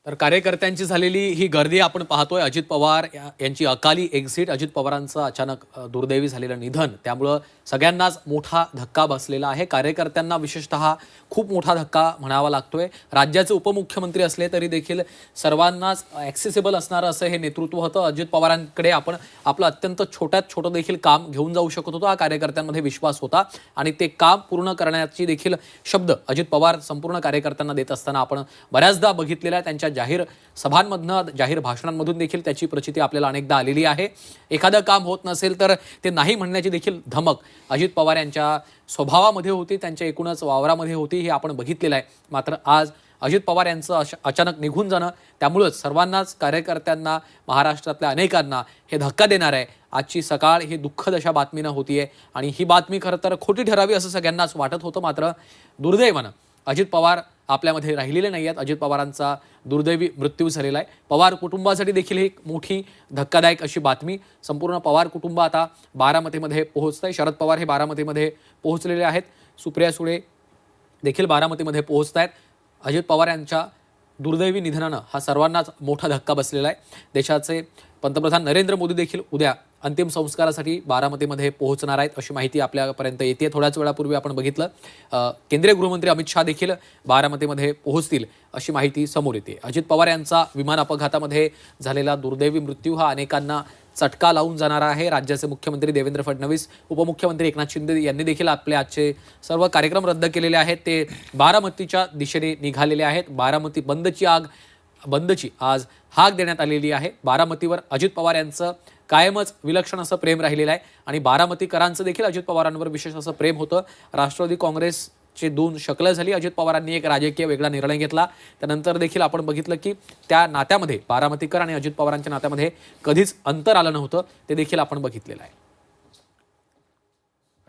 तर कार्यकर्त्यांची झालेली ही गर्दी आपण पाहतोय. अजित पवार यांची अकाली एक्झिट, अजित पवारांचं अचानक दुर्दैवी झालेलं निधन, त्यामुळं सगळ्यांनाच मोठा धक्का बसलेला आहे. कार्यकर्त्यांना विशेषतः खूप मोठा धक्का म्हणावा लागतोय. राज्याचे उपमुख्यमंत्री असले तरी देखील सर्वांनाच ॲक्सेसिबल असणारं असं हे नेतृत्व होतं. अजित पवारांकडे आपण आपलं अत्यंत छोट्यात छोटं देखील काम घेऊन जाऊ शकत होतो. हा कार्यकर्त्यांमध्ये विश्वास होता आणि ते काम पूर्ण करण्याची देखील शब्द अजित पवार संपूर्ण कार्यकर्त्यांना देत असताना आपण बऱ्याचदा बघितलेलं आहे. त्यांच्या जाहीर सभांमधनं, जाहीर भाषणांमधून देखील त्याची प्रचिती आपल्याला अनेकदा आलेली आहे. एखादं काम होत नसेल तर ते नाही म्हणण्याची देखील धमक अजित पवार यांच्या स्वभावामध्ये होती, त्यांच्या एकूणच वावरामध्ये होती, हे आपण बघितलेलं आहे. मात्र आज अजित पवार यांचं अचानक निघून जाणं, त्यामुळंच सर्वांनाच, कार्यकर्त्यांना, महाराष्ट्रातल्या अनेकांना हे धक्का देणार आहे. आजची सकाळ ही दुःखद अशा बातमीनं होतीये आणि ही बातमी खरं तर खोटी ठरावी असं सगळ्यांनाच वाटत होतं. मात्र दुर्दैवानं अजित पवार आपल्यामध्ये राहिलेले नाही आहेत. अजित पवारांचा दुर्दैवी मृत्यू झालेला आहे. पवार कुटुंबासाठी देखील एक मोठी धक्कादायक अशी बातमी. संपूर्ण पवार कुटुंब आता बारामतीमध्ये पोहोचत आहे. शरद पवार हे बारामतीमध्ये पोहोचलेले आहेत. सुप्रिया सुळे देखील बारामतीमध्ये पोहोचत आहेत. अजित पवार यांच्या दुर्दैवी निधनानं हा सर्वांनाच मोठा धक्का बसलेला आहे. देशाचे पंतप्रधान नरेंद्र मोदी देखील उद्या अंतिम संस्कारासाठी बारामतीमध्ये पोहोचणार आहेत अशी माहिती आपल्यापर्यंत येते. थोड्याच वेळापूर्वी आपण बघितलं केंद्रीय गृहमंत्री अमित शहा देखील बारामतीमध्ये पोहोचतील अशी माहिती समोर येते. अजित पवार यांचा विमान अपघातामध्ये झालेला दुर्दैवी मृत्यू हा अनेकांना चटका लावून जाणारा आहे. राज्याचे मुख्यमंत्री देवेंद्र फडणवीस, उपमुख्यमंत्री एकनाथ शिंदे यांनी देखील आपले आजचे सर्व कार्यक्रम रद्द केलेले आहेत. ते बारामतीच्या दिशेने निघालेले आहेत. बारामती बंदची आज हाक देण्यात आलेली आहे. बारामतीवर अजित पवार यांचं कायमच विलक्षण असं प्रेम राहिलेलं आहे आणि बारामतीकरांचं देखील अजित पवारांवर विशेष असं प्रेम होतं. राष्ट्रवादी काँग्रेसचे दोन शकलं झाली. अजित पवारांनी एक राजकीय वेगळा निर्णय घेतला. त्यानंतर देखील आपण बघितलं की त्या नात्यामध्ये, बारामतीकर आणि अजित पवारांच्या नात्यामध्ये कधीच अंतर आलं नव्हतं. ते देखील आपण बघितलेलं आहे.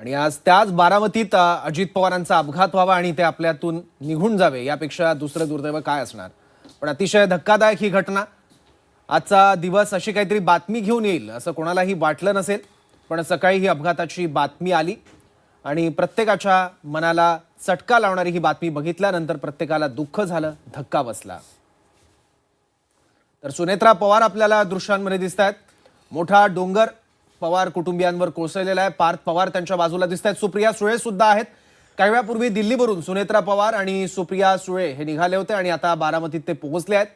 आणि आज त्याच बारामतीत अजित पवारांचा अपघात व्हावा आणि ते आपल्यातून निघून जावे, यापेक्षा दुसरं दुर्दैव काय असणार. पण अतिशय धक्कादायक ही घटना. आजचा दिवस अशी काहीतरी बातमी घेऊन येईल असं कोणालाही वाटलं नसेल, पण सकाळी ही अपघाताची बातमी आली आणि प्रत्येकाच्या मनाला चटका लावणारी ही बातमी बघितल्यानंतर प्रत्येकाला दुःख झालं, धक्का बसला. तर सुनेत्रा पवार आपल्याला दृश्यांमध्ये दिसत आहेत. मोठा डोंगर पवार कुटुंबियांवर कोसळलेला आहे. पार्थ पवार त्यांच्या बाजूला दिसत आहेत. सुप्रिया सुळे सुद्धा आहेत. काही वेळापूर्वी दिल्लीवरून सुनेत्रा पवार आणि सुप्रिया सुळे हे निघाले होते आणि आता बारामतीत ते पोहोचले आहेत.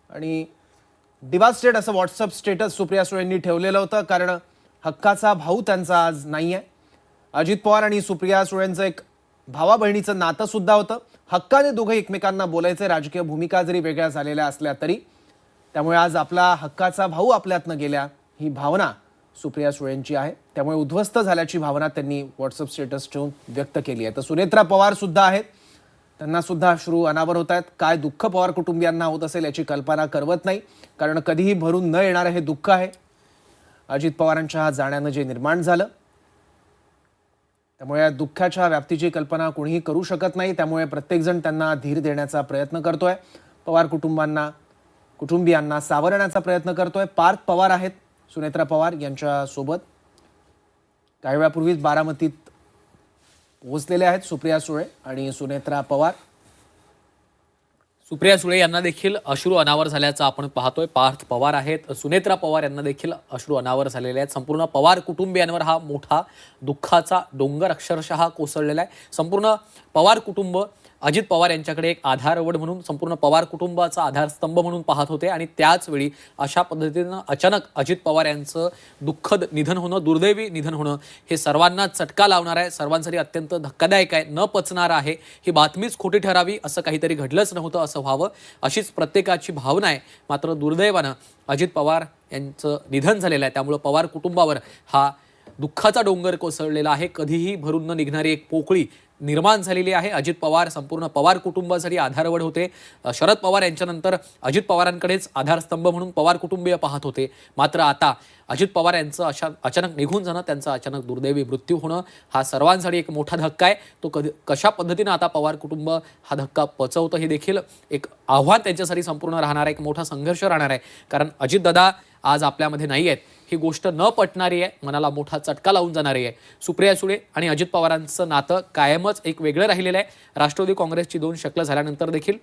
आणि डिवास्टेड असं व्हॉट्सअप स्टेटस सुप्रिया सुळेंनी ठेवलेलं होतं, कारण हक्काचा भाऊ त्यांचा आज नाही आहे. अजित पवार आणि सुप्रिया सुळेंचं एक भावा बहिणीचं नातं सुद्धा होतं. हक्काने दोघं एकमेकांना बोलायचे, राजकीय भूमिका जरी वेगळ्या झालेल्या असल्या तरी. त्यामुळे आज आपला हक्काचा भाऊ आपल्यातनं गेल्या ही भावना सुप्रिया सुळेंची आहे. त्यामुळे उद्ध्वस्त झाल्याची भावना त्यांनी व्हॉट्सअप स्टेटस ठेवून व्यक्त केली आहे. तर सुनेत्रा पवार सुद्धा आहेत. त्यांना सुद्धा अश्रू अनावर होत आहेत. काय दुःख पवार कुटुंबियांना होत असेल याची कल्पना करवत नाही, कारण कधीही भरून न येणारं हे दुःख आहे अजित पवारांच्या हा जाण्यानं जे निर्माण झालं. त्यामुळे या दुःखाच्या व्याप्तीची कल्पना कोणीही करू शकत नाही. त्यामुळे प्रत्येकजण त्यांना धीर देण्याचा प्रयत्न करतोय. पवार कुटुंबियांना सावरण्याचा प्रयत्न करतोय. पार्थ पवार आहेत सुनेत्रा पवार यांच्या सोबत. काही वेळापूर्वीच बारामतीत पोहोचलेले आहेत सुप्रिया सुळे आणि सुनेत्रा पवार. सुप्रिया सुळे यांना देखील अश्रू अनावर झाल्याचं आपण पाहतोय. पार्थ पवार आहेत. सुनेत्रा पवार यांना देखील अश्रू अनावर झालेले आहेत. संपूर्ण पवार कुटुंबियांवर हा मोठा दुःखाचा डोंगर अक्षरशः कोसळलेला आहे. संपूर्ण पवार कुटुंब अजित पवार यांच्याकडे एक आधारवड म्हणून, संपूर्ण पवार कुटुंबाचा आधारस्तंभ म्हणून पाहत होते आणि त्याच वेळी अशा पद्धतीनं अचानक अजित पवार यांचं दुःखद निधन होणं, दुर्दैवी निधन होणं हे सर्वांना चटका लावणार आहे. सर्वांसाठी अत्यंत धक्कादायक आहे, न पचणार आहे. ही बातमीच खोटी ठरावी, असं काहीतरी घडलंच नव्हतं असं व्हावं अशीच प्रत्येकाची भावना आहे. मात्र दुर्दैवानं अजित पवार यांचं निधन झालेलं आहे. त्यामुळं पवार कुटुंबावर हा दुःखाचा डोंगर कोसळलेला आहे. कधीही भरून न निघणारी एक पोकळी निर्माण झालेली आहे. अजित पवार संपूर्ण पवार कुटुंबासाठी आधारवड होते. शरद पवार यांच्यानंतर अजित पवारांकडेच आधारस्तंभ म्हणून पवार कुटुंबीय पाहत होते. मात्र आता अजित पवार यांचं अचानक निघून जाणं, त्यांचा अचानक दुर्दैवी मृत्यू होणं हा सर्वांसाठी एक मोठा धक्का आहे. तो कशा पद्धतीनं आता पवार कुटुंब हा धक्का पचवतं हे देखील एक आव्हान त्यांच्यासाठी संपूर्ण राहणार आहे, एक मोठा संघर्ष राहणार आहे. कारण अजितदादा आज आपल्यामध्ये नाही आहेत ही गोष्ट न पटणारी आहे, मनाला मोठा चटका लावून जाणारी आहे. सुप्रिया सुळे आणि अजित पवारांचं नातं कायमच एक वेगळं राहिलेलं आहे. राष्ट्रवादी काँग्रेसची दोन शकलं झाल्यानंतर देखील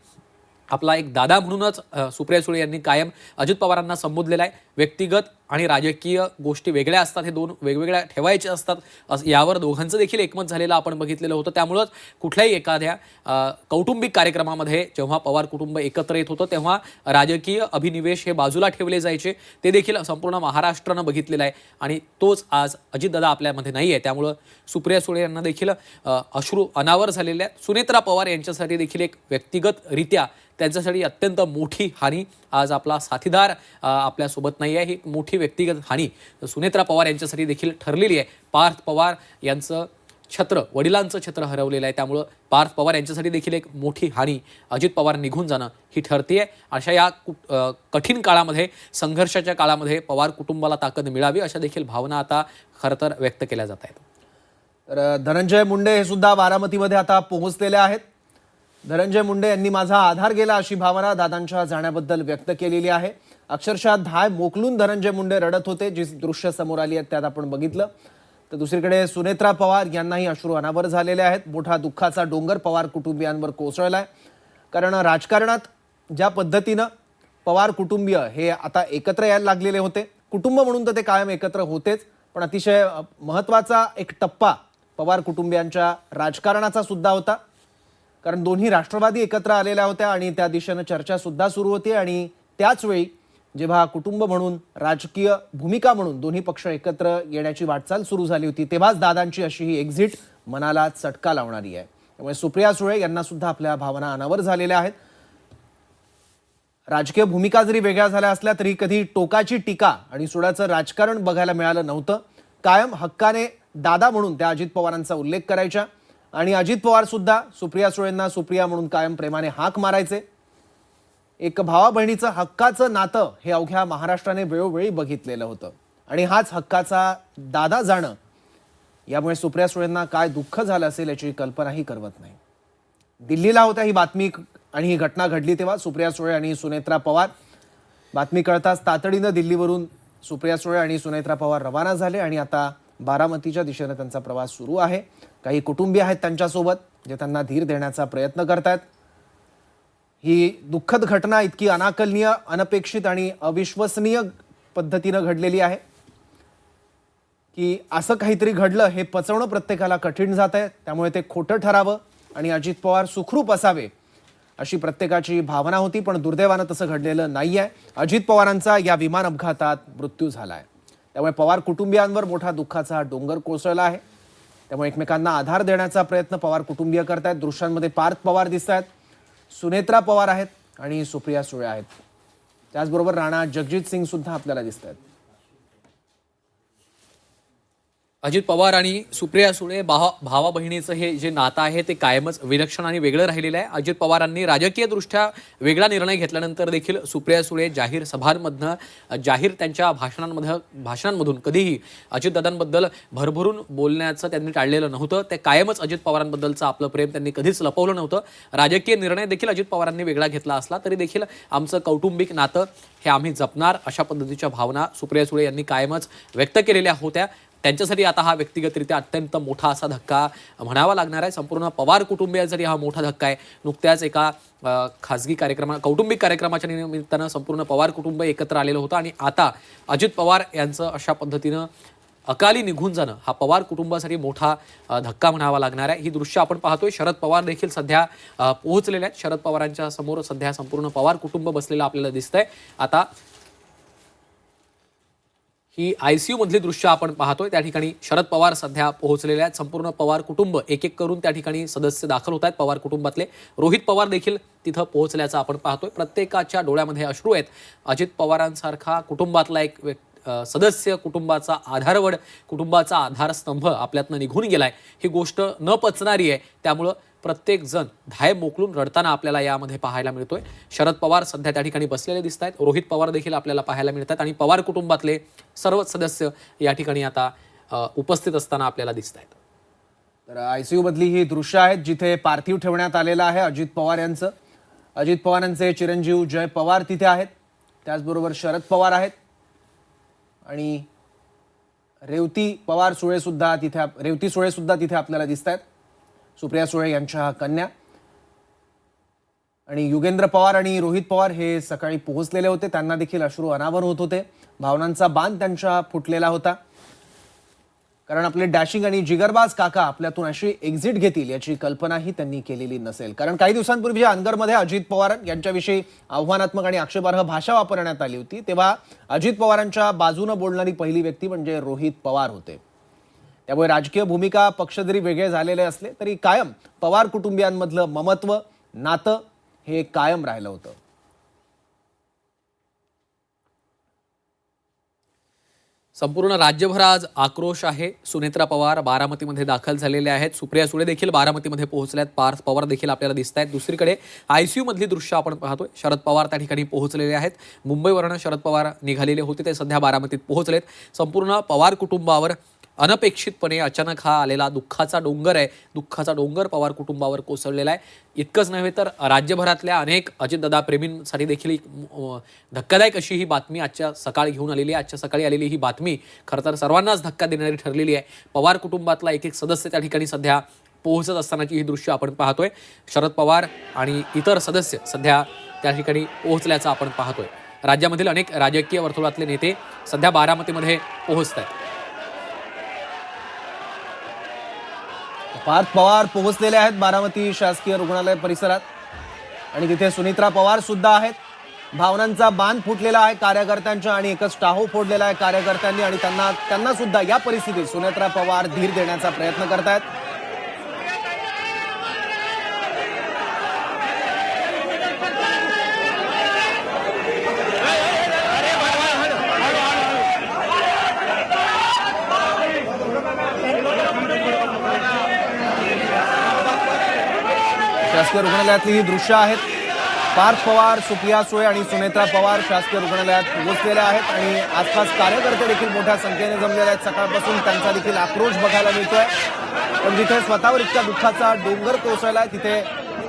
आपला एक दादा म्हणूनच सुप्रिया सुळे यांनी कायम अजित पवारांना संबोधलेला आहे. व्यक्तिगत आणि राजकीय गोष्टी वेगळ्या असतात, हे दोन वेगवेगळ्या ठेवायचे असतात, यावर दोघांचं देखील एकमत झालेलं आपण बघितलेलं होतं. त्यामुळंच कुठल्याही एखाद्या कौटुंबिक कार्यक्रमामध्ये जेव्हा पवार कुटुंब एकत्र येत होतं तेव्हा राजकीय अभिनिवेश हे बाजूला ठेवले जायचे. ते देखील संपूर्ण महाराष्ट्रानं बघितलेलं आहे आणि तोच आज अजितदादा आपल्यामध्ये नाही आहे. त्यामुळं सुप्रिया सुळे यांना देखील अश्रू अनावर झालेले आहेत. सुनेत्रा पवार यांच्यासाठी देखील एक व्यक्तिगतरित्या त्यांच्यासाठी अत्यंत मोठी हानी. आज आपला साथीदार आपल्यासोबत नाही आहे, ही मोठी व्यक्तिगत हानी सुनेत्रा पवार यांच्यासाठी देखील ठरलेली आहे. पार्थ पवार यांचं छत्र, वडिलांचं छत्र हरवलेलं आहे. त्यामुळं पार्थ पवार यांच्यासाठी देखील एक मोठी हानी, अजित पवार निघून जाणं ही ठरते आहे. अशा या कठीण काळामध्ये, संघर्षाच्या काळामध्ये पवार कुटुंबाला ताकद मिळावी अशा देखील भावना आता खरं तर व्यक्त केल्या जात आहेत. तर धनंजय मुंडे हे सुद्धा बारामतीमध्ये आता पोहोचलेले आहेत. धनंजय मुंडे यांनी माझा आधार गेला अशी भावना दादांच्या जाण्याबद्दल व्यक्त केलेली आहे. अक्षरशः धाय मोकलून धनंजय मुंडे रडत होते. जी दृश्य समोर आली आहेत त्यात आपण बघितलं. तर दुसरीकडे सुनेत्रा पवार यांनाही अश्रू अनावर झालेले आहेत. मोठा दुःखाचा डोंगर पवार कुटुंबियांवर कोसळलाय. कारण राजकारणात ज्या पद्धतीनं पवार कुटुंबीय हे आता एकत्र यायला लागलेले होते, कुटुंब म्हणून तर ते कायम एकत्र होतेच, पण अतिशय महत्त्वाचा एक टप्पा पवार कुटुंबियांच्या राजकारणाचा सुद्धा होता. कारण दोन्ही राष्ट्रवादी एकत्र आलेल्या होत्या आणि त्या दिशेनं चर्चा सुद्धा सुरू होती. आणि त्याच वेळी जेव्हा कुटुंब म्हणून, राजकीय भूमिका म्हणून दोन्ही पक्ष एकत्र येण्याची वाटचाल सुरू झाली होती, तेव्हाच दादांची अशी ही एक्झिट मनाला चटका लावणारी आहे. त्यामुळे सुप्रिया सुळे यांना सुद्धा आपल्या भावना अनावर झालेल्या आहेत. राजकीय भूमिका जरी वेगळ्या झाल्या असल्या तरी कधी टोकाची टीका आणि सुडाचं राजकारण बघायला मिळालं नव्हतं. कायम हक्काने दादा म्हणून त्या अजित पवारांचा उल्लेख करायच्या आणि अजित पवार सुद्धा सुप्रिया सुळेंना सुप्रिया म्हणून कायम प्रेमाने हाक मारायचे. एक भावा बहिणीचं हक्काचं नातं हे अवघ्या महाराष्ट्राने वेळोवेळी बघितलेलं होतं आणि हाच हक्काचा दादा जाणं, यामुळे सुप्रिया सुळेंना काय दुःख झालं असेल याची कल्पनाही करवत नाही. दिल्लीला होत्या ही बातमी आणि ही घटना घडली तेव्हा सुप्रिया सुळे आणि सुनेत्रा पवार. बातमी कळताच तातडीनं दिल्लीवरून सुप्रिया सुळे आणि सुनेत्रा पवार रवाना झाले आणि आता बारामतीच्या दिशेने त्यांचा प्रवास सुरू आहे. काही कुटुंबीय आहेत त्यांच्यासोबत जे त्यांना धीर देण्याचा प्रयत्न करतायत. ही दुःखद घटना इतकी अनाकलनीय, अनपेक्षित आणि अविश्वसनीय पद्धतीनं घडलेली आहे की असं काहीतरी घडलं हे पचवणं प्रत्येकाला कठीण जात आहे. त्यामुळे ते खोटं ठरावं आणि अजित पवार सुखरूप असावे अशी प्रत्येकाची भावना होती, पण दुर्दैवानं तसं घडलेलं नाही आहे. अजित पवारांचा या विमान अपघातात मृत्यू झाला आहे. त्यामुळे पवार कुटुंबियांवर मोठा दुःखाचा डोंगर कोसळला आहे. त्यामुळे एकमेकांना आधार देण्याचा प्रयत्न पवार कुटुंबीय करतायत. दृश्यांमध्ये पार्थ पवार दिसत आहेत, सुनेत्रा पवार आहेत आणि सुप्रिया सुळे आहेत. त्याचबरोबर राणा जगजित सिंग सुद्धा आपल्याला दिसत आहेत. अजित पवार आणि सुप्रिया सुळे भावा बहिणीचं हे जे नातं आहे ते कायमच विलक्षण आणि वेगळं राहिलेलं आहे. अजित पवारांनी राजकीयदृष्ट्या वेगळा निर्णय घेतल्यानंतर देखील सुप्रिया सुळे जाहीर सभांमधनं, जाहीर त्यांच्या भाषणांमधून कधीही अजितदादांबद्दल भरभरून बोलण्याचं त्यांनी टाळलेलं नव्हतं. ते कायमच अजित पवारांबद्दलचं आपलं प्रेम त्यांनी कधीच लपवलं नव्हतं. राजकीय निर्णय देखील अजित पवारांनी वेगळा घेतला असला तरी देखील आमचं कौटुंबिक नातं हे आम्ही जपणार अशा पद्धतीच्या भावना सुप्रिया सुळे यांनी कायमच व्यक्त केलेल्या होत्या. त्यांच्यासाठी आता हा व्यक्तिगतरित्या अत्यंत मोठा असा धक्का म्हणावा लागणार आहे. संपूर्ण पवार कुटुंबियांसाठी हा मोठा धक्का आहे. नुकत्याच एका खाजगी कौटुंबिक कार्यक्रमाच्या निमित्तानं संपूर्ण पवार कुटुंब एकत्र आलेलं होतं आणि आता अजित पवार यांचं अशा पद्धतीनं अकाली निघून जाणं हा पवार कुटुंबासाठी मोठा धक्का म्हणावा लागणार आहे. ही दृश्य आपण पाहतोय. शरद पवार देखील सध्या पोहोचलेले आहेत. शरद पवारांच्या समोर सध्या संपूर्ण पवार कुटुंब बसलेलं आपल्याला दिसतंय. आता ही ICU मधली दृश्य आपण पाहतोय. त्या ठिकाणी शरद पवार सध्या पोहोचलेले आहेत. संपूर्ण पवार कुटुंब एक एक करून त्या ठिकाणी सदस्य दाखल होत आहेत. पवार कुटुंबातले रोहित पवार देखील तिथं पोहोचल्याचं आपण पाहतोय. प्रत्येकाच्या डोळ्यामध्ये अश्रू आहेत. अजित पवारांसारखा कुटुंबातला एक सदस्य, कुटुंबाचा आधारवड, कुटुंबाचा आधारस्तंभ आपल्यातनं निघून गेलाय, ही गोष्ट न पचणारी आहे. त्यामुळं प्रत्येक जण धाय मोकलून रडताना आपल्याला यामध्ये पाहायला मिळतोय. शरद पवार सध्या त्या ठिकाणी बसलेले दिसत आहेत. रोहित पवार देखील आपल्याला पाहायला मिळतात आणि पवार कुटुंबातले सर्वच सदस्य या ठिकाणी आता उपस्थित असताना आपल्याला दिसत आहेत. तर ICU मधली ही दृश्य आहेत जिथे पार्थिव ठेवण्यात आलेलं आहे अजित पवार यांचं. अजित पवारांचे चिरंजीव जय पवार तिथे आहेत. त्याचबरोबर शरद पवार आहेत आणि रेवती सुळे सुद्धा तिथे आपल्याला दिसत आहेत. सुप्रिया सुळे यांच्या कन्या. आणि युगेंद्र पवार आणि रोहित पवार हे सकाळी पोहोचलेले होते. त्यांना देखील अश्रू अनावर होत होते. भावनांचा बांध त्यांच्या फुटलेला होता. कारण आपले डॅशिंग आणि जिगरबाज काका आपल्यातून अशी एक्झिट घेतील याची कल्पनाही त्यांनी केलेली नसेल. कारण काही दिवसांपूर्वी अनगरमध्ये अजित पवार यांच्याविषयी आव्हानात्मक आणि आक्षेपार्ह भाषा वापरण्यात आली होती, तेव्हा अजित पवारांच्या बाजूने बोलणारी पहिली व्यक्ती म्हणजे रोहित पवार होते. त्यामुळे राजकीय भूमिका पक्ष जरी वेगळे झालेले असले तरी कायम पवार कुटुंबियांमधलं ममत्व नातं हे कायम राहिलं होतं. संपूर्ण राज्यभर आज आक्रोश आहे. सुनेत्रा पवार बारामतीमध्ये दाखल झालेले आहेत. सुप्रिया सुळे देखील बारामतीमध्ये पोहोचल्यात. पार्थ पवार देखील आपल्याला दिसत आहेत. दुसरीकडे आयसीयू मधली दृश्य आपण पाहतोय. शरद पवार त्या ठिकाणी पोहोचलेले आहेत. मुंबईवरनं शरद पवार निघालेले होते, ते सध्या बारामतीत पोहोचलेत. संपूर्ण पवार कुटुंबावर अनपेक्षितपणे अचानक हा आलेला दुःखाचा डोंगर आहे. दुःखाचा डोंगर पवार कुटुंबावर कोसळलेला आहे. इतकंच नव्हे तर राज्यभरातल्या अनेक अजितदादा प्रेमींसाठी देखील एक धक्कादायक अशी ही बातमी आजच्या सकाळी घेऊन आलेली आहे. आजच्या सकाळी आलेली ही बातमी खरं तर सर्वांनाच धक्का देणारी ठरलेली आहे. पवार कुटुंबातला एक एक सदस्य त्या ठिकाणी सध्या पोहोचत असतानाची ही दृश्य आपण पाहतोय. शरद पवार आणि इतर सदस्य सध्या त्या ठिकाणी पोहोचल्याचं आपण पाहतोय. राज्यामधील अनेक राजकीय वर्तुळातले नेते सध्या बारामतीमध्ये पोहोचत आहेत. पार्थ पवार पोहोचलेले आहेत बारामती शासकीय रुग्णालय परिसरात आणि तिथे सुनेत्रा पवार सुद्धा आहेत. भावनांचा बांध फुटलेला आहे कार्यकर्त्यांच्या आणि एकच टाहो फोडलेला आहे कार्यकर्त्यांनी आणि त्यांना सुद्धा या परिस्थितीत सुनेत्रा पवार धीर देण्याचा प्रयत्न करतायत. शासकीय रुग्णालयातली ही दृश्य आहेत. पार्थ पवार, सुप्रिया सुळे आणि सुनेत्रा पवार शासकीय रुग्णालयात पोहोचलेले आहेत आणि आसपास कार्यकर्ते देखील मोठ्या संख्येने जमलेले आहेत. सकाळपासून त्यांचा देखील आक्रोश बघायला मिळतोय. पण जिथे स्वतःवर इतका दुःखाचा डोंगर कोसळलाय तिथे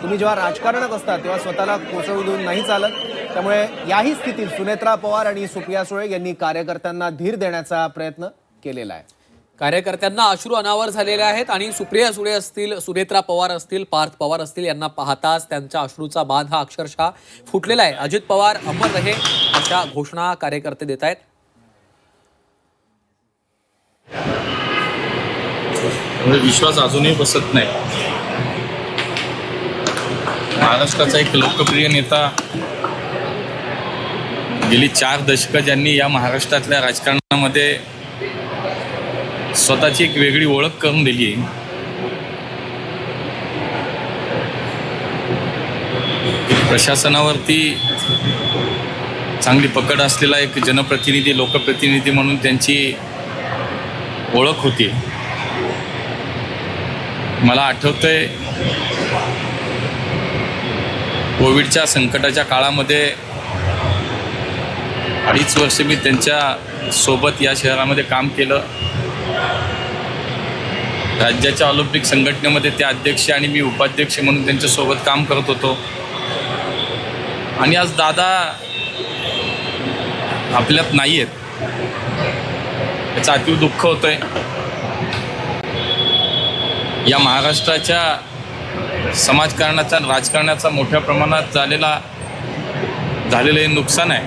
तुम्ही जेव्हा राजकारणात असता तेव्हा स्वतःला कोसळू देऊन नाही चालत. त्यामुळे याही स्थितीत सुनेत्रा पवार आणि सुप्रिया सुळे यांनी कार्यकर्त्यांना धीर देण्याचा प्रयत्न केलेला आहे. कार्यकर्त्यांना अश्रू अनावर झालेले आहेत आणि सुप्रिया सुळे असतील, सुनेत्रा पवार असतील, पार्थ पवार असतील यांना पाहताच त्यांच्या अश्रूचा बांध हा अक्षरशः फुटलेला आहे. अजित पवार अमर रहे अशा घोषणा कार्यकर्ते देत आहेत. विश्वास अजूनही बसत नाही. महाराष्ट्राचा एक लोकप्रिय नेता गेली 4 दशकं ज्यांनी या महाराष्ट्रातल्या राजकारणामध्ये स्वतःची एक वेगळी ओळख करून दिली आहे. प्रशासनावरती चांगली पकड असलेला एक जनप्रतिनिधी, लोकप्रतिनिधी म्हणून त्यांची ओळख होती. मला आठवतंय कोविडच्या संकटाच्या काळामध्ये 2.5 वर्ष मी त्यांच्या सोबत या शहरामध्ये काम केलं. राज्याच्या ऑलिम्पिक संघटनेमध्ये ते अध्यक्ष आणि मी उपाध्यक्ष म्हणून त्यांच्यासोबत काम करत होतो. आणि आज दादा आपल्यात नाही आहेत, याचं अतीव दुःख होतंय. या महाराष्ट्राच्या समाजकारणाचा राजकारणाचा मोठ्या प्रमाणात झालेलं हे नुकसान आहे.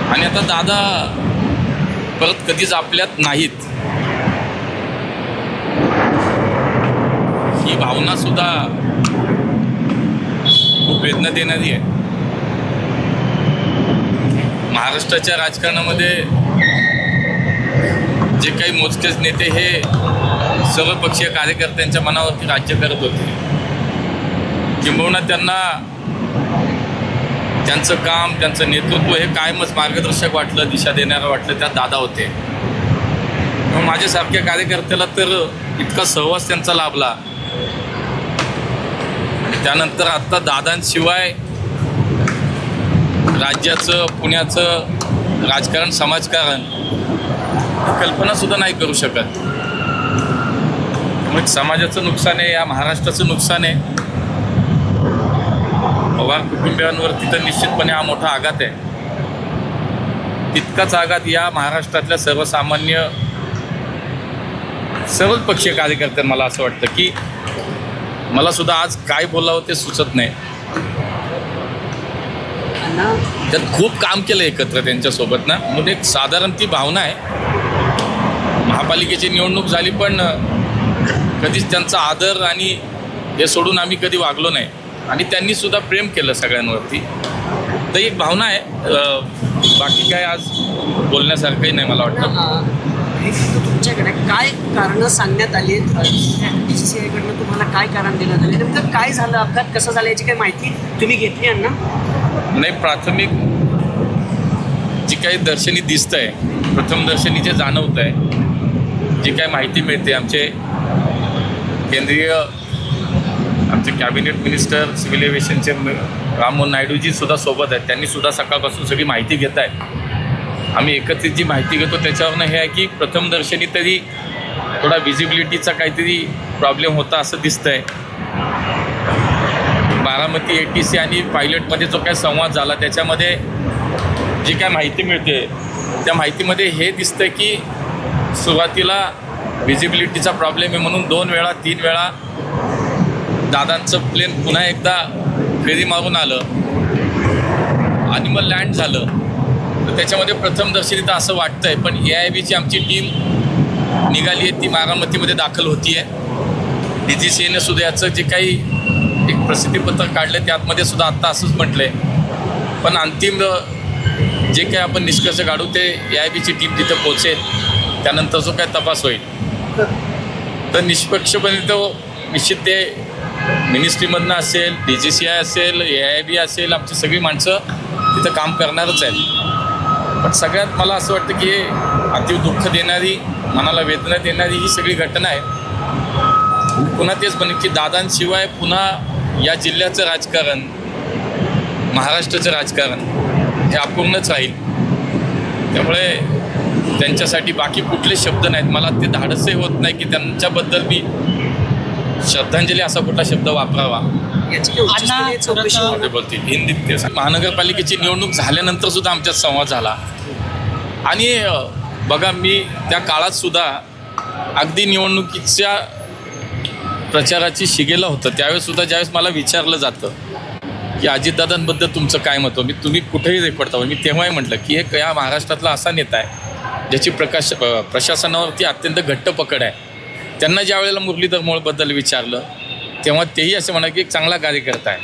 आणि आता दादा परत कधीच आपल्यात नाहीत ही भावना सुद्धा खूप वेदना देणारी आहे. महाराष्ट्राच्या राजकारणामध्ये जे काही मोजकेच नेते हे सर्वपक्षीय कार्यकर्त्यांच्या मनावरती राज्य करत होते, किंबहुना त्यांना त्यांचं काम, त्यांचं नेतृत्व हे कायमच मार्गदर्शक वाटलं, दिशा देणारं वाटलं, त्यात दादा होते. माझ्यासारख्या कार्यकर्त्याला तर इतका सहवास त्यांचा लाभला. आणि त्यानंतर आत्ता दादांशिवाय राज्याचं, पुण्याचं राजकारण, समाजकारण कल्पनासुद्धा नाही करू शकत. मग समाजाचं नुकसान आहे, या महाराष्ट्राचं नुकसान आहे. पवार कुटुंबियांवरती तर निश्चितपणे हा मोठा आघात आहे. तितकाच आघात या महाराष्ट्रातल्या सर्वसामान्य सर्वच पक्षीय कार्यकर्त्यांना मला असं वाटतं की मला सुद्धा आज काय बोलावं ते सुचत नाही. अण्णा त्यात खूप काम केलं एकत्र त्यांच्यासोबत ना, म्हणून एक साधारण ती भावना आहे. महापालिकेची निवडणूक झाली पण कधीच त्यांचा आदर आणि हे सोडून आम्ही कधी वागलो नाही आणि त्यांनी सुद्धा प्रेम केलं सगळ्यांवरती. तर एक भावना आहे, बाकी काय आज बोलण्यासारखंही नाही मला वाटतं. एक तुमच्याकडे काय कारणं सांगण्यात आली आहेत BCCI कडनं, तुम्हाला काय कारण देण्यात आले, नेमकं काय झालं, अपघात कसा झाला याची काही माहिती तुम्ही घेतली अण्णा? नाही, प्राथमिक जी काही दर्शनी दिसतं आहे, प्रथम दर्शनी जे जाणवतं आहे, जी काय माहिती मिळते, आमचे केंद्रीय आमचे कॅबिनेट मिनिस्टर सिव्हिल एव्हिएशनचे राममोहन नायडूजी सुद्धा सोबत आहेत. त्यांनी सुद्धा सकाळपासून सगळी माहिती घेत आहे. आम्ही एकत्रित जी माहिती घेतो त्याच्यावरनं हे आहे की प्रथमदर्शनी तरी थोडा विजिबिलिटीचा काहीतरी प्रॉब्लेम होता असं दिसतं आहे. बारामती ATC आणि पायलटमध्ये जो काय संवाद झाला त्याच्यामध्ये जी काय माहिती मिळते त्या माहितीमध्ये हे दिसतं की सुरुवातीला विजिबिलिटीचा प्रॉब्लेम आहे म्हणून 2 वेळा 3 वेळा दादांचं प्लेन पुन्हा एकदा फेरी मारून आलं आणि मग लँड झालं. तर त्याच्यामध्ये प्रथमदर्शनी तर असं वाटतं आहे, पण AIBची आमची टीम निघाली आहे, ती बारामतीमध्ये दाखल होती आहे. DGCAने सुद्धा याचं जे काही एक प्रसिद्धीपत्रक काढलं त्यामध्ये सुद्धा आत्ता असंच म्हटलं आहे. पण अंतिम जे काही आपण निष्कर्ष काढू ते AIBची टीम तिथं पोचेल, त्यानंतर जो काय तपास होईल तर निष्पक्षपणे तो निश्चित ते मिनिस्ट्रीमधनं असेल, DGCI असेल, AIB असेल, आमची सगळी माणसं तिथं काम करणारच आहेत. पण सगळ्यात मला असं वाटतं की हे अति दुःख देणारी, मनाला वेदना देणारी ही सगळी घटना आहे. पुन्हा तेच म्हणेन की दादांशिवाय पुन्हा या जिल्ह्याचं राजकारण, महाराष्ट्राचं राजकारण हे अपूर्णच राहील. त्यामुळे त्यांच्यासाठी बाकी कुठले शब्द नाहीत. मला ते धाडसही होत नाही की त्यांच्याबद्दल मी श्रद्धांजली असा कुठला शब्द वापरावा. याची काही उच्चस्तरीय चौकशी ते बोलतील हिंदीत ते सांग. महानगरपालिकेची निवडणूक झाल्यानंतर सुद्धा आमच्यात संवाद झाला आणि बघा मी त्या काळात सुद्धा अगदी निवडणुकीच्या प्रचाराची शिगेला होतं त्यावेळेस सुद्धा ज्यावेळेस मला विचारलं जातं की अजितदादांबद्दल तुमचं काय मत हो, मी तुम्ही कुठेही रेकॉर्ड मी तेव्हाही म्हटलं की एक या महाराष्ट्रातला असा नेता आहे ज्याची प्रशासनावरती अत्यंत घट्ट पकड आहे. त्यांना ज्या वेळेला मुरलीधर मोहोळबद्दल विचारलं तेव्हा तेही असं म्हणा की एक चांगला कार्यकर्ता आहे.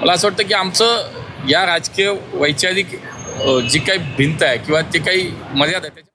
मला असं वाटतं की आमचं या राजकीय वैचारिक जी काही भिंत आहे किंवा जे काही मर्यादा आहे